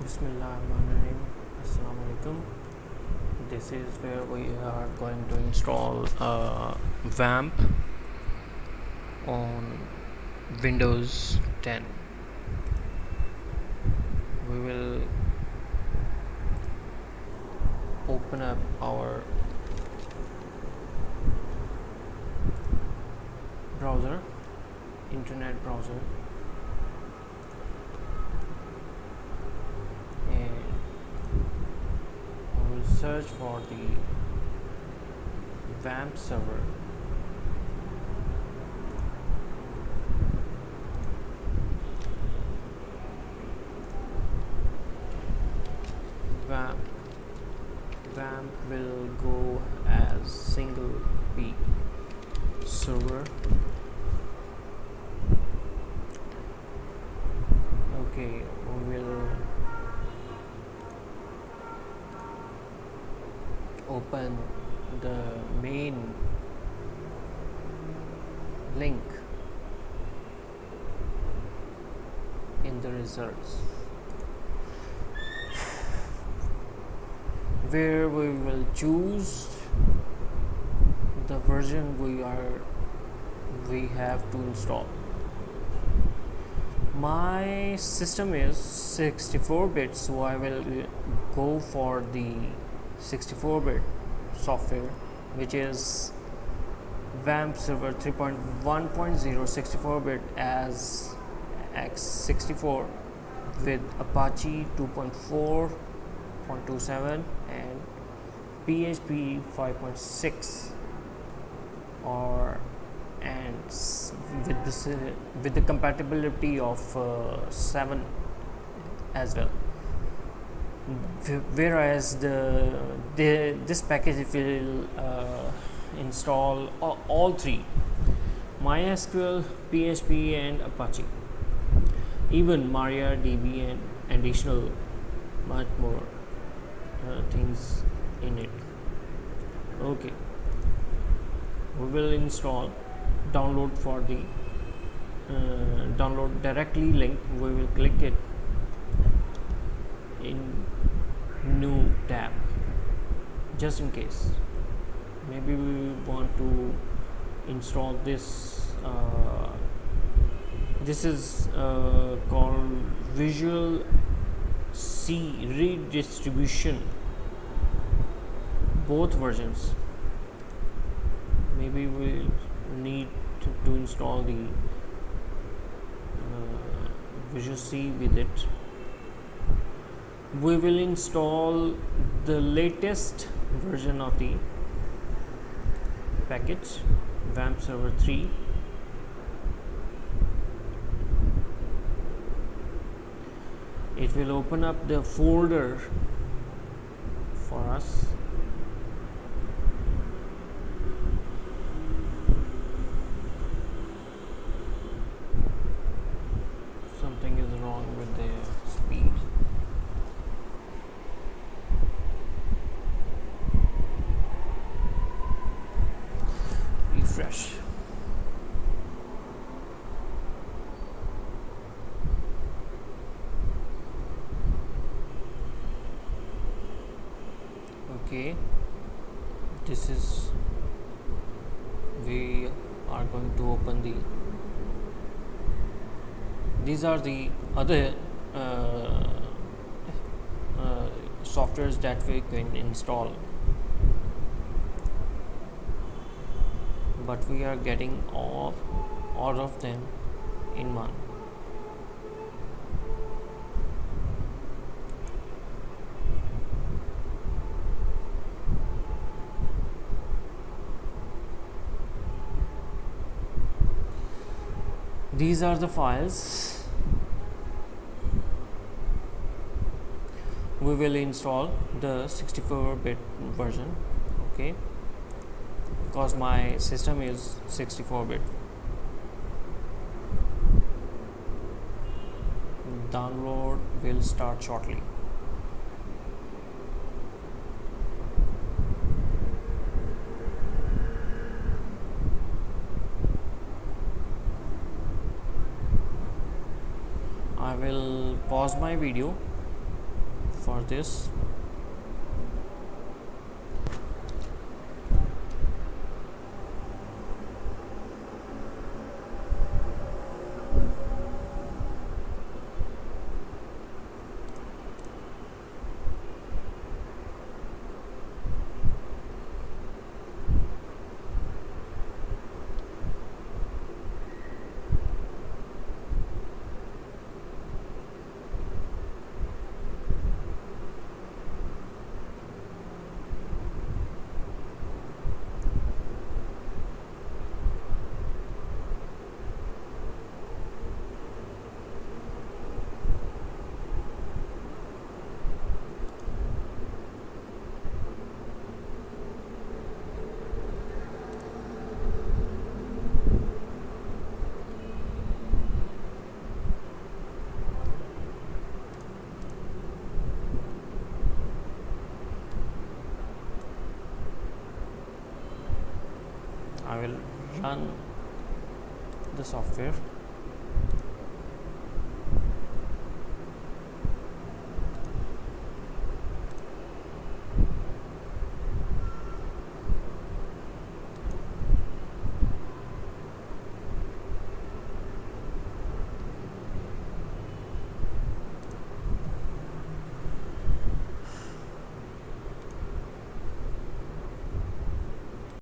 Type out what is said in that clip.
Bismillahirrahmanirrahim. Assalamu alaikum. This is where we are going to install WAMP on Windows 10. We will open up our browser, internet browser, and we will search for the WAMP server. WAMP will go as single P server. Okay, we will open the main link in the results, where we will choose the version we have to install. My system is 64-bit, so I will go for the 64-bit software, which is WampServer 3.1.0 64-bit as x64 with Apache 2.4.27 and PHP 5.6 with the compatibility of 7 as well. Whereas this package will install all three: MySQL, PHP, and Apache, even MariaDB and additional much more things in it. Okay, we will install download for the download directly link. We will click it in new tab, just in case maybe we want to install this. This is called Visual C redistribution, both versions. Maybe we need to install the Visual C with it. We will install the latest version of the package, WampServer 3. It will open up the folder for us. Something is wrong with the speed. Refresh. Okay, this is, we are going to open these are the other softwares that we can install, but we are getting all of them in one. These are the files we will install the 64-bit version. Okay, because my system is 64-bit. Download will start shortly. I will pause my video for this. I will run the software.